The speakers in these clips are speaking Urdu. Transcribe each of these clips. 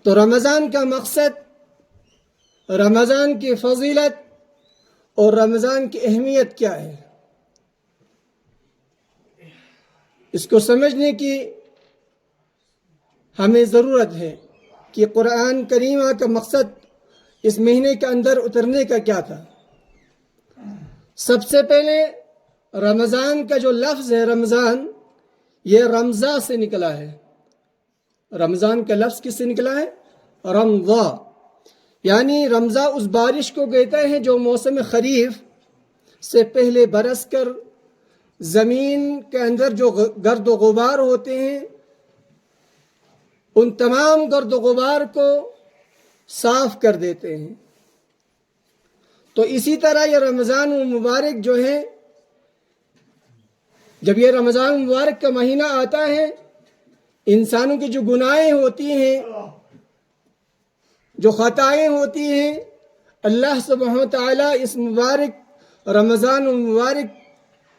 تو رمضان کا مقصد، رمضان کی فضیلت اور رمضان کی اہمیت کیا ہے، اس کو سمجھنے کی ہمیں ضرورت ہے کہ قرآن کریمہ کا مقصد اس مہینے کے اندر اترنے کا کیا تھا۔ سب سے پہلے رمضان کا جو لفظ ہے رمضان، یہ رمضا سے نکلا ہے۔ رمضان کا لفظ کس سے نکلا ہے؟ رمضا، یعنی رمضا اس بارش کو کہتے ہیں جو موسم خریف سے پہلے برس کر زمین کے اندر جو گرد و غبار ہوتے ہیں ان تمام گرد و غبار کو صاف کر دیتے ہیں۔ تو اسی طرح یہ رمضان المبارک جو ہے، جب یہ رمضان المبارک کا مہینہ آتا ہے، انسانوں کی جو گناہیں ہوتی ہیں، جو خطائیں ہوتی ہیں، اللہ سبحانہ و تعالیٰ اس مبارک رمضان المبارک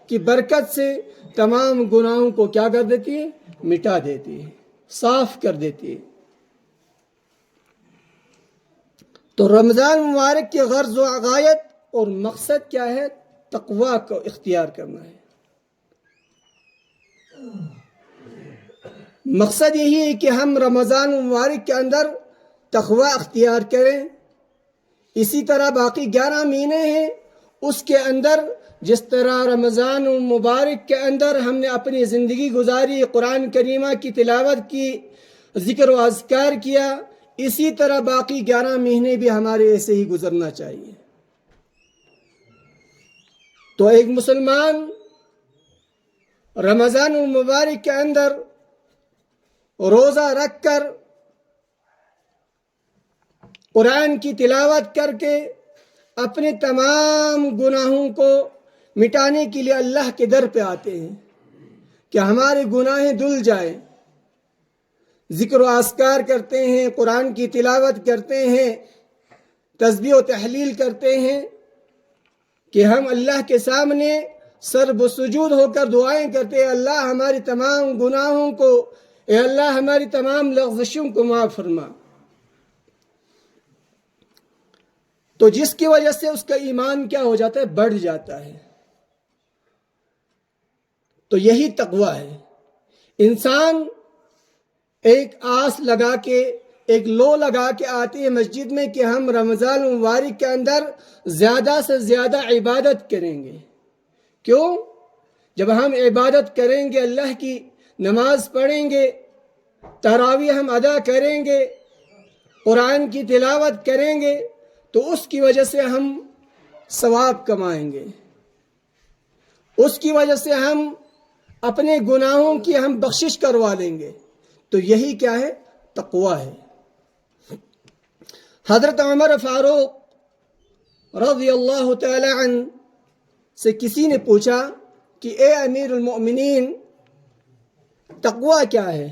کی برکت سے تمام گناہوں کو کیا کر دیتی ہے؟ مٹا دیتی ہے، صاف کر دیتی ہے۔ تو رمضان مبارک کی غرض و غایت اور مقصد کیا ہے؟ تقوی کو اختیار کرنا ہے۔ مقصد یہی ہے کہ ہم رمضان مبارک کے اندر تقوی اختیار کریں۔ اسی طرح باقی 11 مہینے ہیں، اس کے اندر جس طرح رمضان مبارک کے اندر ہم نے اپنی زندگی گزاری، قرآن کریمہ کی تلاوت کی، ذکر و اذکار کیا، اسی طرح باقی 11 مہینے بھی ہمارے ایسے ہی گزرنا چاہیے۔ تو ایک مسلمان رمضان المبارک کے اندر روزہ رکھ کر، قرآن کی تلاوت کر کے اپنے تمام گناہوں کو مٹانے کے لیے اللہ کے در پہ آتے ہیں کہ ہمارے گناہیں دھل جائیں، ذکر و اذکار کرتے ہیں، قرآن کی تلاوت کرتے ہیں، تسبیح و تحلیل کرتے ہیں کہ ہم اللہ کے سامنے سر بسجود ہو کر دعائیں کرتے ہیں، اللہ ہماری تمام گناہوں کو، اے اللہ ہماری تمام لغزشوں کو معاف فرما۔ تو جس کی وجہ سے اس کا ایمان کیا ہو جاتا ہے؟ بڑھ جاتا ہے۔ تو یہی تقوی ہے۔ انسان ایک آس لگا کے، ایک لو لگا کے آتی ہے مسجد میں کہ ہم رمضان مبارک کے اندر زیادہ سے زیادہ عبادت کریں گے۔ کیوں؟ جب ہم عبادت کریں گے، اللہ کی نماز پڑھیں گے، تراویح ہم ادا کریں گے، قرآن کی تلاوت کریں گے، تو اس کی وجہ سے ہم ثواب کمائیں گے، اس کی وجہ سے ہم اپنے گناہوں کی ہم بخشش کروا لیں گے۔ تو یہی کیا ہے؟ تقوی ہے۔ حضرت عمر فاروق رضی اللہ تعالی عنہ سے کسی نے پوچھا کہ اے امیر المؤمنین، تقوی کیا ہے؟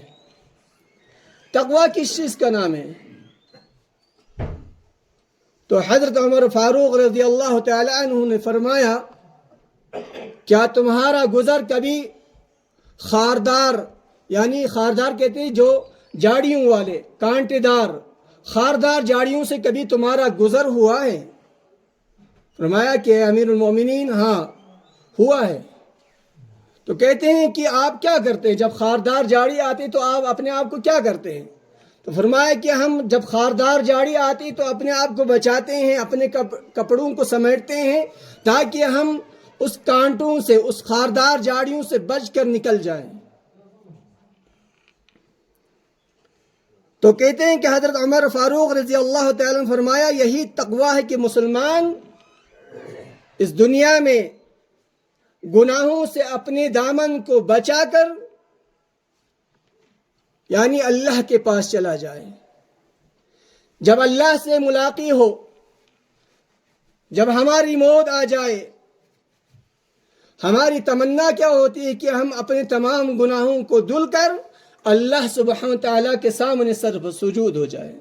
تقوی کس چیز کا نام ہے؟ تو حضرت عمر فاروق رضی اللہ تعالی عنہ نے فرمایا، کیا تمہارا گزر کبھی خاردار، یعنی خاردار کہتے ہیں جو جاڑیوں والے، کانٹے دار خاردار جاڑیوں سے کبھی تمہارا گزر ہوا ہے؟ فرمایا کہ امیر المومنین ہاں ہوا ہے۔ تو کہتے ہیں کہ آپ کیا کرتے ہیں جب خاردار جاڑی آتی تو آپ اپنے آپ کو کیا کرتے ہیں؟ تو فرمایا کہ ہم جب خاردار جاڑی آتی تو اپنے آپ کو بچاتے ہیں، اپنے کپڑوں کو سمیٹتے ہیں تاکہ ہم اس کانٹوں سے، اس خاردار جاڑیوں سے بچ کر نکل جائیں۔ تو کہتے ہیں کہ حضرت عمر فاروق رضی اللہ تعالیٰ عنہ فرمایا، یہی تقوی ہے کہ مسلمان اس دنیا میں گناہوں سے اپنے دامن کو بچا کر یعنی اللہ کے پاس چلا جائے۔ جب اللہ سے ملاقات ہو، جب ہماری موت آ جائے، ہماری تمنا کیا ہوتی ہے کہ ہم اپنے تمام گناہوں کو دھل کر اللہ سبحانہ تعالیٰ کے سامنے سر پر سجود ہو جائے،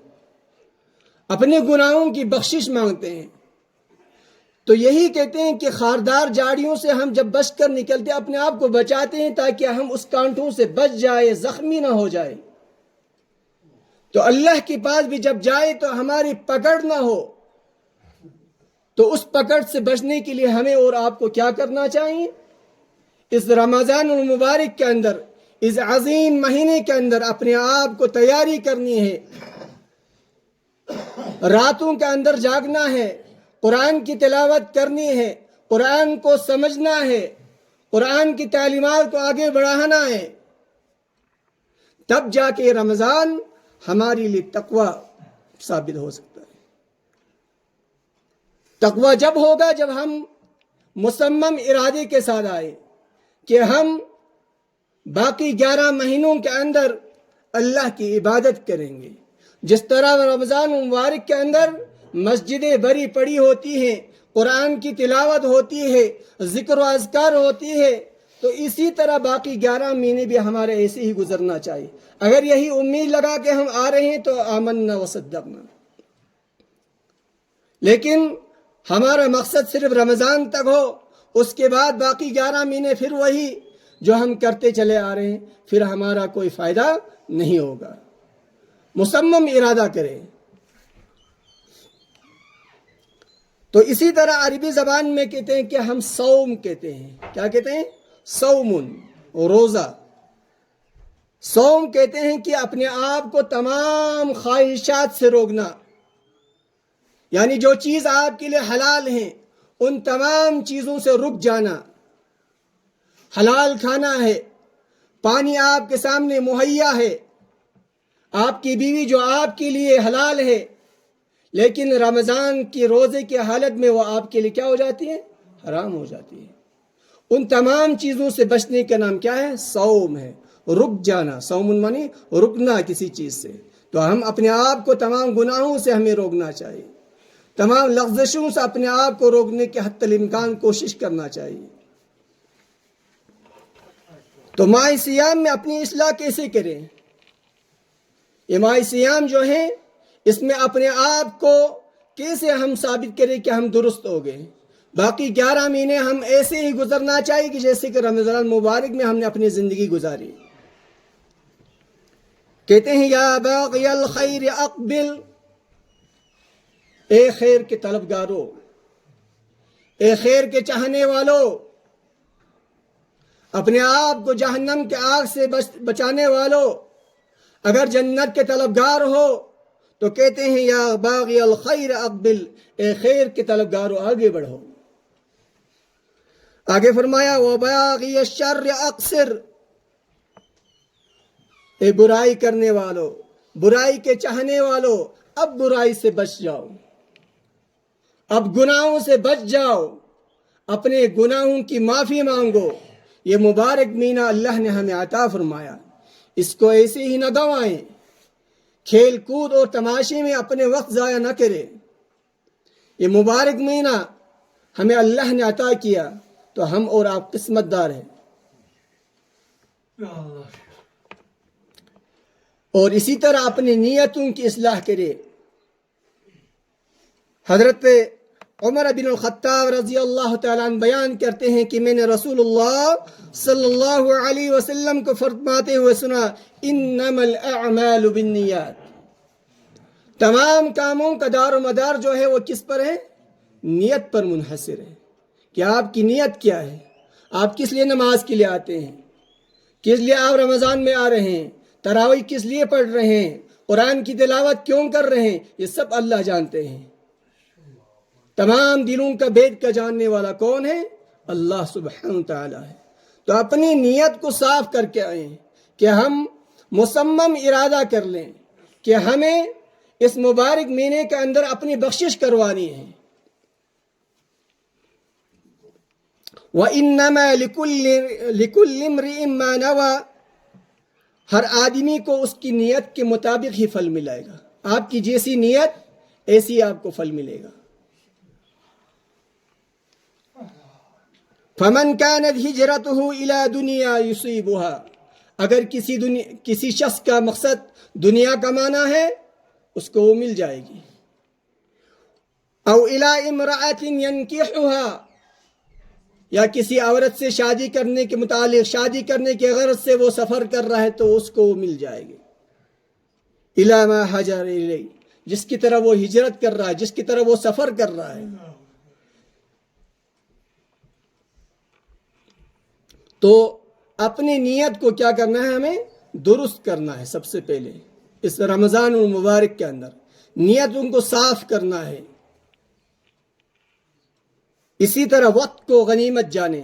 اپنے گناہوں کی بخشش مانگتے ہیں۔ تو یہی کہتے ہیں کہ خاردار جاڑیوں سے ہم جب بچ کر نکلتے اپنے آپ کو بچاتے ہیں تاکہ ہم اس کانٹوں سے بچ جائے، زخمی نہ ہو جائے۔ تو اللہ کے پاس بھی جب جائے تو ہماری پکڑ نہ ہو، تو اس پکڑ سے بچنے کے لیے ہمیں اور آپ کو کیا کرنا چاہیے؟ اس رمضان المبارک کے اندر، اس عظیم مہینے کے اندر اپنے آپ کو تیاری کرنی ہے، راتوں کے اندر جاگنا ہے، قرآن کی تلاوت کرنی ہے، قرآن کو سمجھنا ہے، قرآن کی تعلیمات کو آگے بڑھانا ہے، تب جا کے رمضان ہمارے لیے تقوی ثابت ہو سکتا ہے۔ تقوی جب ہوگا جب ہم مصمم ارادے کے ساتھ آئے کہ ہم باقی 11 مہینوں کے اندر اللہ کی عبادت کریں گے۔ جس طرح رمضان مبارک کے اندر مسجدیں بھری پڑی ہوتی ہیں، قرآن کی تلاوت ہوتی ہے، ذکر و اذکار ہوتی ہے، تو اسی طرح باقی 11 مہینے بھی ہمارے ایسے ہی گزرنا چاہیے۔ اگر یہی امید لگا کے ہم آ رہے ہیں تو آمنا وصدقنا، لیکن ہمارا مقصد صرف رمضان تک ہو، اس کے بعد باقی 11 مہینے پھر وہی جو ہم کرتے چلے آ رہے ہیں، پھر ہمارا کوئی فائدہ نہیں ہوگا۔ مصمم ارادہ کریں۔ تو اسی طرح عربی زبان میں کہتے ہیں کہ ہم صوم کہتے ہیں۔ کیا کہتے ہیں؟ صومن، روزہ۔ صوم کہتے ہیں کہ اپنے آپ کو تمام خواہشات سے روکنا، یعنی جو چیز آپ کے لیے حلال ہیں ان تمام چیزوں سے رک جانا۔ حلال کھانا ہے، پانی آپ کے سامنے مہیا ہے، آپ کی بیوی جو آپ کے لیے حلال ہے، لیکن رمضان کی روزے کی حالت میں وہ آپ کے لیے کیا ہو جاتی ہے؟ حرام ہو جاتی ہے۔ ان تمام چیزوں سے بچنے کا نام کیا ہے؟ صوم ہے، رک جانا۔ صوم معنی رکنا کسی چیز سے۔ تو ہم اپنے آپ کو تمام گناہوں سے ہمیں روکنا چاہیے، تمام لغزشوں سے اپنے آپ کو روکنے کے حتی الامکان کوشش کرنا چاہیے۔ تو ماہ صیام میں اپنی اصلاح کیسے کریں؟ یہ ماہ صیام جو ہے اس میں اپنے آپ کو کیسے ہم ثابت کریں کہ ہم درست ہو گئے؟ باقی 11 مہینے ہم ایسے ہی گزرنا چاہیے کہ جیسے کہ رمضان مبارک میں ہم نے اپنی زندگی گزاری۔ کہتے ہیں یا باغی الخیر اقبل، اے خیر کے طلبگاروں، اے خیر کے چاہنے والوں، اپنے آپ کو جہنم کے آگ سے بچانے والوں، اگر جنت کے طلبگار ہو تو کہتے ہیں یا باغی الخیر اقبل، اے خیر کے طلبگاروں آگے بڑھو۔ آگے فرمایا وباغی الشر اقصر، اے برائی کرنے والوں، برائی کے چاہنے والوں، اب برائی سے بچ جاؤ، اب گناہوں سے بچ جاؤ، اپنے گناہوں کی معافی مانگو۔ یہ مبارک مہینہ اللہ نے ہمیں عطا فرمایا، اس کو ایسے ہی نہ گنوائیں، کھیل کود اور تماشے میں اپنے وقت ضائع نہ کریں۔ یہ مبارک مہینہ ہمیں اللہ نے عطا کیا تو ہم اور آپ قسمت دار ہیں۔ اور اسی طرح اپنی نیتوں کی اصلاح کرے۔ حضرت عمر بن الخطاب رضی اللہ تعالیٰ عنہ بیان کرتے ہیں کہ میں نے رسول اللہ صلی اللہ علیہ وسلم کو فرماتے ہوئے سنا انما الاعمال بالنیات، تمام کاموں کا دار و مدار جو ہے وہ کس پر ہے؟ نیت پر منحصر ہے کہ آپ کی نیت کیا ہے، آپ کس لیے نماز کے لیے آتے ہیں، کس لیے آپ رمضان میں آ رہے ہیں، تراویح کس لیے پڑھ رہے ہیں، قرآن کی تلاوت کیوں کر رہے ہیں، یہ سب اللہ جانتے ہیں۔ تمام دلوں کا بید کا جاننے والا کون ہے؟ اللہ سبحانہ وتعالی ہے۔ تو اپنی نیت کو صاف کر کے آئیں کہ ہم مصمم ارادہ کر لیں کہ ہمیں اس مبارک مہینے کے اندر اپنی بخشش کروانی ہے۔ وَإِنَّمَا لِكُلِّ امْرِئٍ مَّا نَوَىٰ، ہر آدمی کو اس کی نیت کے مطابق ہی پھل ملے گا۔ آپ کی جیسی نیت ایسی آپ کو پھل ملے گا۔ فَمَنْ كَانَتْ هِجْرَتُهُ إِلَىٰ دُنْيَا يُصِيبُهَا، اگر کسی شخص کا مقصد دنیا کمانا ہے اس کو وہ مل جائے گی۔ أَوْ إِلَىٰ امْرَأَةٍ يَنْكِحُهَا، یا کسی عورت سے شادی کرنے کے متعلق، شادی کرنے کے غرض سے وہ سفر کر رہا ہے تو اس کو وہ مل جائے گی۔ الی ما ہاجر الیہ، جس کی طرح وہ ہجرت کر رہا ہے، جس کی طرح وہ سفر کر رہا ہے. تو اپنی نیت کو کیا کرنا ہے؟ ہمیں درست کرنا ہے. سب سے پہلے اس رمضان المبارک کے اندر نیت ان کو صاف کرنا ہے. اسی طرح وقت کو غنیمت جانے.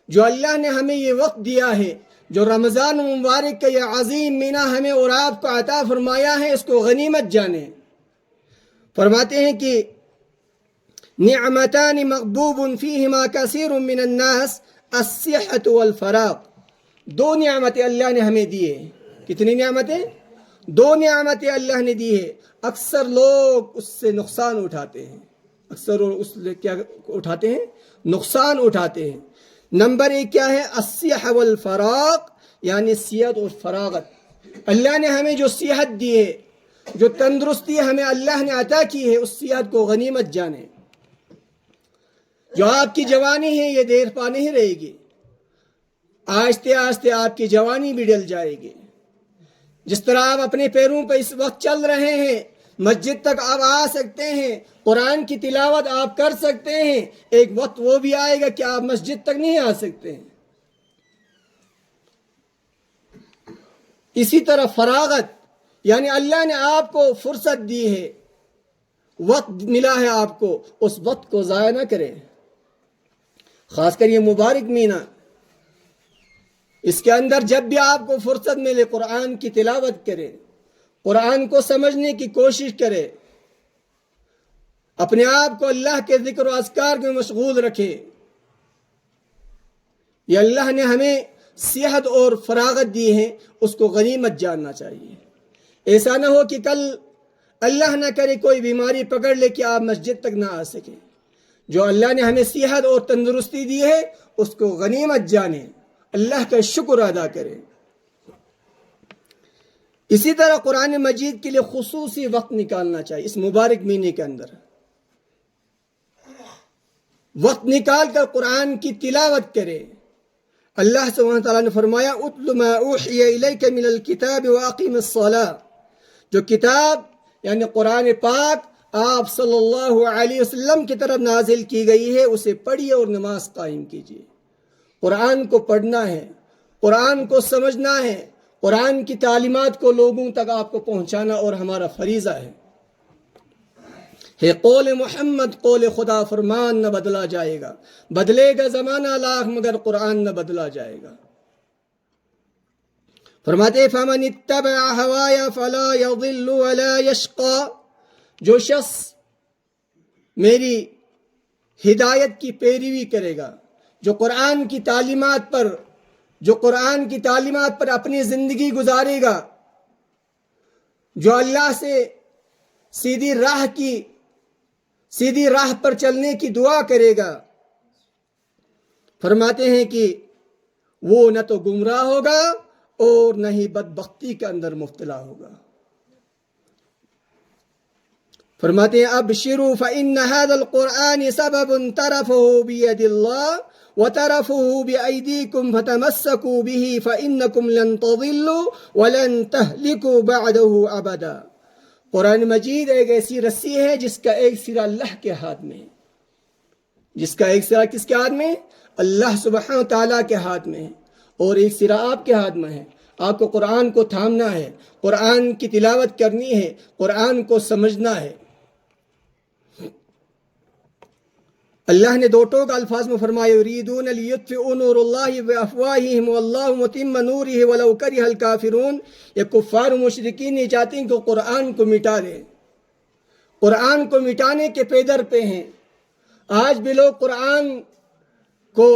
جو اللہ نے ہمیں یہ وقت دیا ہے، جو رمضان المبارک کا یہ عظیم مہینہ ہمیں اور آپ کو عطا فرمایا ہے، اس کو غنیمت جانے. فرماتے ہیں کہ نعمتان مغبوب فیہما کثیر من الناس الصحۃ والفراغ. دو نعمتیں اللہ نے ہمیں دی ہے. کتنی نعمتیں؟ دو نعمتیں اللہ نے دی ہے. اکثر لوگ اس سے نقصان اٹھاتے ہیں. اکثر اس سے کیا اٹھاتے ہیں؟ نقصان اٹھاتے ہیں. نمبر ایک کیا ہے؟ الصحۃ والفراغ، یعنی صحت اور فراغت. اللہ نے ہمیں جو صحت دی ہے، جو تندرستی ہمیں اللہ نے عطا کی ہے، اس صحت کو غنیمت جانے. جو آپ کی جوانی ہے یہ دیر پا نہیں رہے گی، آہستہ آہستہ آپ کی جوانی بھی ڈل جائے گی. جس طرح آپ اپنے پیروں پہ اس وقت چل رہے ہیں، مسجد تک آپ آ سکتے ہیں، قرآن کی تلاوت آپ کر سکتے ہیں، ایک وقت وہ بھی آئے گا کہ آپ مسجد تک نہیں آ سکتے ہیں. اسی طرح فراغت، یعنی اللہ نے آپ کو فرصت دی ہے، وقت ملا ہے آپ کو، اس وقت کو ضائع نہ کریں. خاص کر یہ مبارک مہینہ، اس کے اندر جب بھی آپ کو فرصت ملے قرآن کی تلاوت کرے، قرآن کو سمجھنے کی کوشش کرے، اپنے آپ کو اللہ کے ذکر و اذکار میں مشغول رکھے. یہ اللہ نے ہمیں صحت اور فراغت دی ہے، اس کو غنیمت جاننا چاہیے. ایسا نہ ہو کہ کل اللہ نہ کرے کوئی بیماری پکڑ لے کہ آپ مسجد تک نہ آ سکیں. جو اللہ نے ہمیں صحت اور تندرستی دی ہے، اس کو غنیمت جانے، اللہ کا شکر ادا کرے. اسی طرح قرآن مجید کے لیے خصوصی وقت نکالنا چاہیے. اس مبارک مہینے کے اندر وقت نکال کر قرآن کی تلاوت کرے. اللہ سبحانہ تعالیٰ نے فرمایا اتل ما اوحی الیک من الکتاب واقم الصلاۃ. جو کتاب یعنی قرآن پاک آپ صلی اللہ علیہ وسلم کی طرف نازل کی گئی ہے، اسے پڑھیے اور نماز قائم کیجیے. قرآن کو پڑھنا ہے، قرآن کو سمجھنا ہے، قرآن کی تعلیمات کو لوگوں تک آپ کو پہنچانا اور ہمارا فریضہ ہے. قول محمد قول خدا، فرمان نہ بدلا جائے گا. بدلے گا زمانہ لاکھ مگر قرآن نہ بدلا جائے گا. فرماتے فمن اتبع ہوایا فلا یضل ولا یشقى. جو شخص میری ہدایت کی پیروی کرے گا، جو قرآن کی تعلیمات پر اپنی زندگی گزارے گا، جو اللہ سے سیدھی راہ پر چلنے کی دعا کرے گا، فرماتے ہیں کہ وہ نہ تو گمراہ ہوگا اور نہ ہی بدبختی کے اندر مبتلا ہوگا. فرماتے ہیں ابشروا فإن هذا القرآن سبب طرفه بيد الله وطرفه بأيديكم فتمسكوا به فإنكم لن تضلوا ولن تهلكوا بعده أبدا. قرآن مجید ایک ایسی رسی ہے جس کا ایک سرا اللہ کے ہاتھ میں ہے. جس کا ایک سرا کس کے ہاتھ میں؟ اللہ سبحانہ تعالیٰ کے ہاتھ میں ہے، اور ایک سرا آپ کے ہاتھ میں ہے. آپ کو قرآن کو تھامنا ہے، قرآن کی تلاوت کرنی ہے، قرآن کو سمجھنا ہے. اللہ نے دو ٹوک الفاظ میں فرمایا یریدون لیطفئوا نور اللہ بافواہہم واللہ متم نورہ ولو کرہ الکافرون. یہ کفار و مشرکین یہ چاہتے ہیں کہ قرآن کو مٹا دیں، قرآن کو مٹانے کے پیدر پہ ہیں. آج بھی لوگ قرآن کو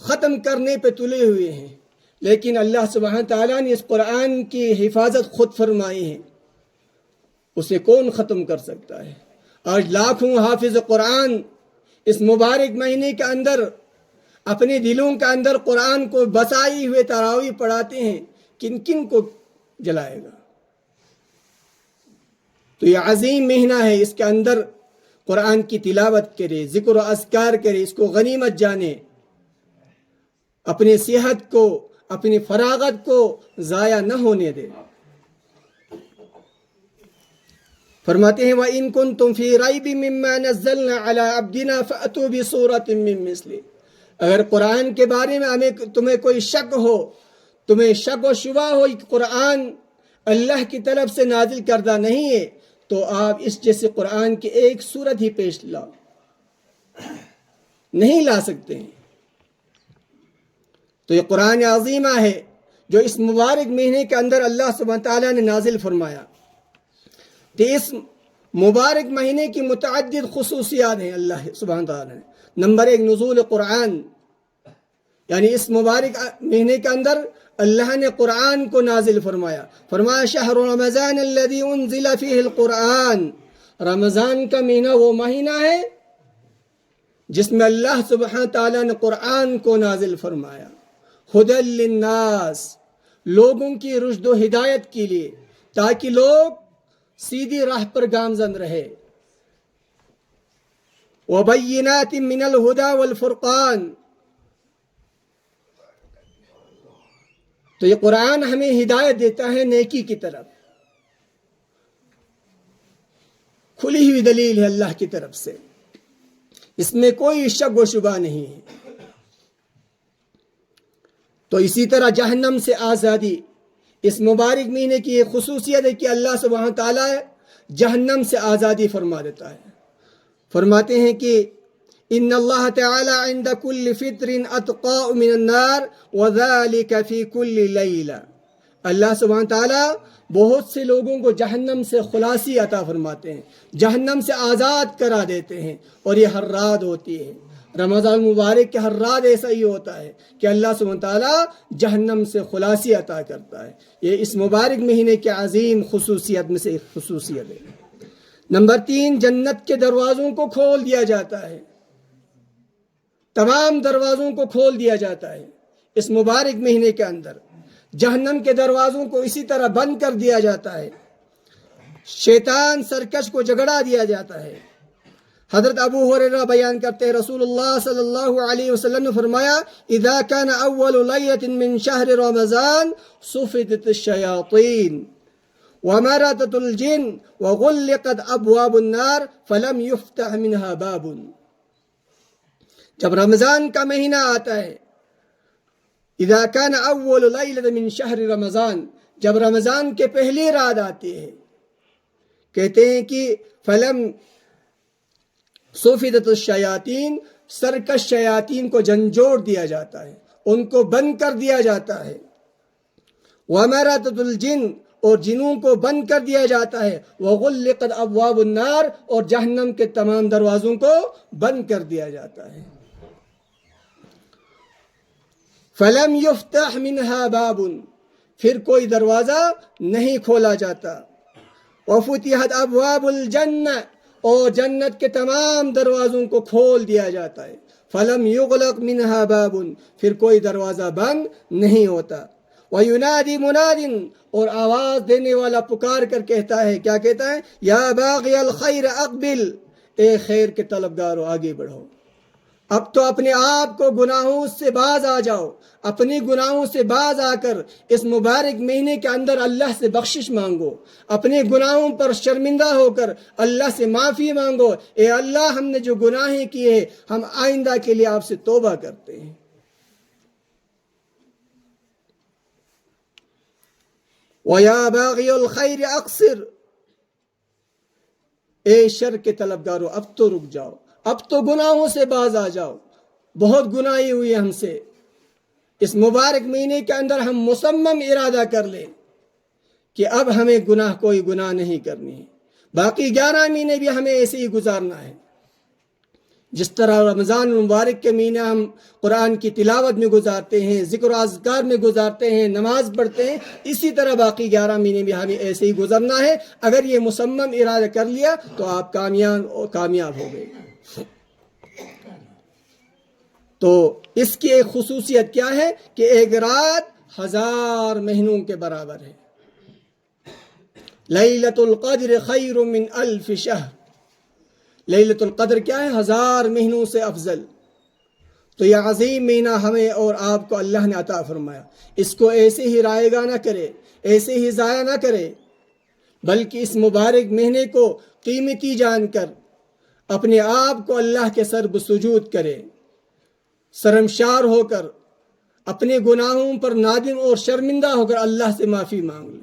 ختم کرنے پہ تلے ہوئے ہیں، لیکن اللہ سبحانہ تعالیٰ نے اس قرآن کی حفاظت خود فرمائی ہے. اسے کون ختم کر سکتا ہے؟ آج لاکھوں حافظ قرآن اس مبارک مہینے کے اندر اپنے دلوں کے اندر قرآن کو بسائے ہوئے تراویح پڑھاتے ہیں. کن کن کو جلائے گا؟ تو یہ عظیم مہینہ ہے، اس کے اندر قرآن کی تلاوت کرے، ذکر و اذکار کرے، اس کو غنیمت جانے، اپنی صحت کو، اپنی فراغت کو ضائع نہ ہونے دے. فرماتے ہیں وَإِن كُنتُمْ فِي رَيْبٍ مِّمَّا نَزَّلْنَا عَلَىٰ عَبْدِنَا فَأْتُوا بِسُورَةٍ مِّن مِّثْلِهِ۔ اگر قرآن کے بارے میں تمہیں کوئی شک ہو، تمہیں شک و شبہ ہو کہ قرآن اللہ کی طرف سے نازل کردہ نہیں ہے، تو آپ اس جیسے قرآن کی ایک سورت ہی پیش لاؤ۔ نہیں لا سکتے ہیں۔ تو یہ قرآن عظیمہ ہے جو اس مبارک مہینے کے اندر اللہ سبحانہ تعالیٰ نے نازل فرمایا۔ تو اس مبارک مہینے کی متعدد خصوصیات ہیں اللہ سبحانہ تعالیٰ نے۔ نمبر 1، نزول قرآن، یعنی اس مبارک مہینے کے اندر اللہ نے قرآن کو نازل فرمایا۔ فرمایا شہر رمضان الذی انزل فیہ القرآن، رمضان کا مہینہ وہ مہینہ ہے جس میں اللہ سبحانہ تعالیٰ نے قرآن کو نازل فرمایا۔ ہدی للناس، لوگوں کی رشد و ہدایت کے لیے، تاکہ لوگ سیدھی راہ پر گامزن رہے۔ وبینات من الہدی والفرقان، تو یہ قرآن ہمیں ہدایت دیتا ہے نیکی کی طرف، کھلی ہوئی دلیل ہے اللہ کی طرف سے، اس میں کوئی شک و شبہ نہیں ہے۔ تو اسی طرح جہنم سے آزادی، اس مبارک مہینے کی یہ خصوصیت ہے کہ اللہ سبحانہ تعالیٰ جہنم سے آزادی فرما دیتا ہے۔ فرماتے ہیں کہ ان اللہ تعالی عند کل فطر اتقاء من النار وذلك فی کل لیلہ، اللہ سبحانہ تعالیٰ بہت سے لوگوں کو جہنم سے خلاصی عطا فرماتے ہیں، جہنم سے آزاد کرا دیتے ہیں، اور یہ ہر رات ہوتی ہے۔ رمضان مبارک کے ہر رات ایسا ہی ہوتا ہے کہ اللہ سبحانہ تعالیٰ جہنم سے خلاصی عطا کرتا ہے۔ یہ اس مبارک مہینے کے عظیم خصوصیت میں سے ایک خصوصیت ہے۔ نمبر 3، جنت کے دروازوں کو کھول دیا جاتا ہے، تمام دروازوں کو کھول دیا جاتا ہے اس مبارک مہینے کے اندر۔ جہنم کے دروازوں کو اسی طرح بند کر دیا جاتا ہے، شیطان سرکش کو جگڑا دیا جاتا ہے۔ حضرت ابو ہریرہ بیان کرتے ہیں رسول اللہ صلی اللہ علیہ وسلم نے فرمایا اذا كان اول لیلۃ من شہر رمضان صفدت الشیاطین ومرضت الجن وغلقت ابواب النار فلم يفتح منها باب۔ جب رمضان کا مہینہ آتا ہے، اذا كان اول لیلۃ من شہر رمضان، جب رمضان کے پہلی رات آتی ہے، کہتے ہیں کہ فلم صفدت الشیاطین، سرکش شیاطین کو جھنجھوڑ دیا جاتا ہے، ان کو بند کر دیا جاتا ہے۔ ومرضت الجن، اور جنوں کو بند کر دیا جاتا ہے۔ وغلقت ابواب النار، اور جہنم کے تمام دروازوں کو بند کر دیا جاتا ہے۔ فلم یفتح منها باب، پھر کوئی دروازہ نہیں کھولا جاتا۔ وفتحت ابواب الجنہ، اور جنت کے تمام دروازوں کو کھول دیا جاتا ہے۔ فلم یغلق منها باب، پھر کوئی دروازہ بند نہیں ہوتا۔ وینادی مناد، اور آواز دینے والا پکار کر کہتا ہے، کیا کہتا ہے؟ یا باغی الخیر اقبل، اے خیر کے طلبگارو آگے بڑھو، اب تو اپنے آپ کو گناہوں سے باز آ جاؤ، اپنی گناہوں سے باز آ کر اس مبارک مہینے کے اندر اللہ سے بخشش مانگو، اپنے گناہوں پر شرمندہ ہو کر اللہ سے معافی مانگو۔ اے اللہ، ہم نے جو گناہیں کیے ہیں، ہم آئندہ کے لیے آپ سے توبہ کرتے ہیں۔ وَيَا بَاغِيَ الْخَيْرِ أَقْصِرْ، اے شر کے طلبگارو اب تو رک جاؤ، اب تو گناہوں سے باز آ جاؤ، بہت گناہی ہوئی ہم سے۔ اس مبارک مہینے کے اندر ہم مصمم ارادہ کر لیں کہ اب ہمیں کوئی گناہ نہیں کرنی ہے، باقی 11 مہینے بھی ہمیں ایسے ہی گزارنا ہے۔ جس طرح رمضان مبارک کے مہینے ہم قرآن کی تلاوت میں گزارتے ہیں، ذکر و اذکار میں گزارتے ہیں، نماز پڑھتے ہیں، اسی طرح باقی 11 مہینے بھی ہمیں ایسے ہی گزرنا ہے۔ اگر یہ مصمم ارادہ کر لیا تو آپ کامیاب ہو گئے۔ تو اس کی ایک خصوصیت کیا ہے کہ ایک رات 1000 مہینوں کے برابر ہے۔ لیلۃ القدر خیر من 1000 شہر، لیلۃ القدر کیا ہے؟ 1000 مہینوں سے افضل۔ تو یہ عظیم مہینہ ہمیں اور آپ کو اللہ نے عطا فرمایا، اس کو ایسے ہی رائے گاہ نہ کرے، ایسے ہی ضائع نہ کرے، بلکہ اس مبارک مہینے کو قیمتی جان کر اپنے آپ کو اللہ کے سر سجود کرے، شرمسار ہو کر اپنے گناہوں پر نادم اور شرمندہ ہو کر اللہ سے معافی مانگ لے۔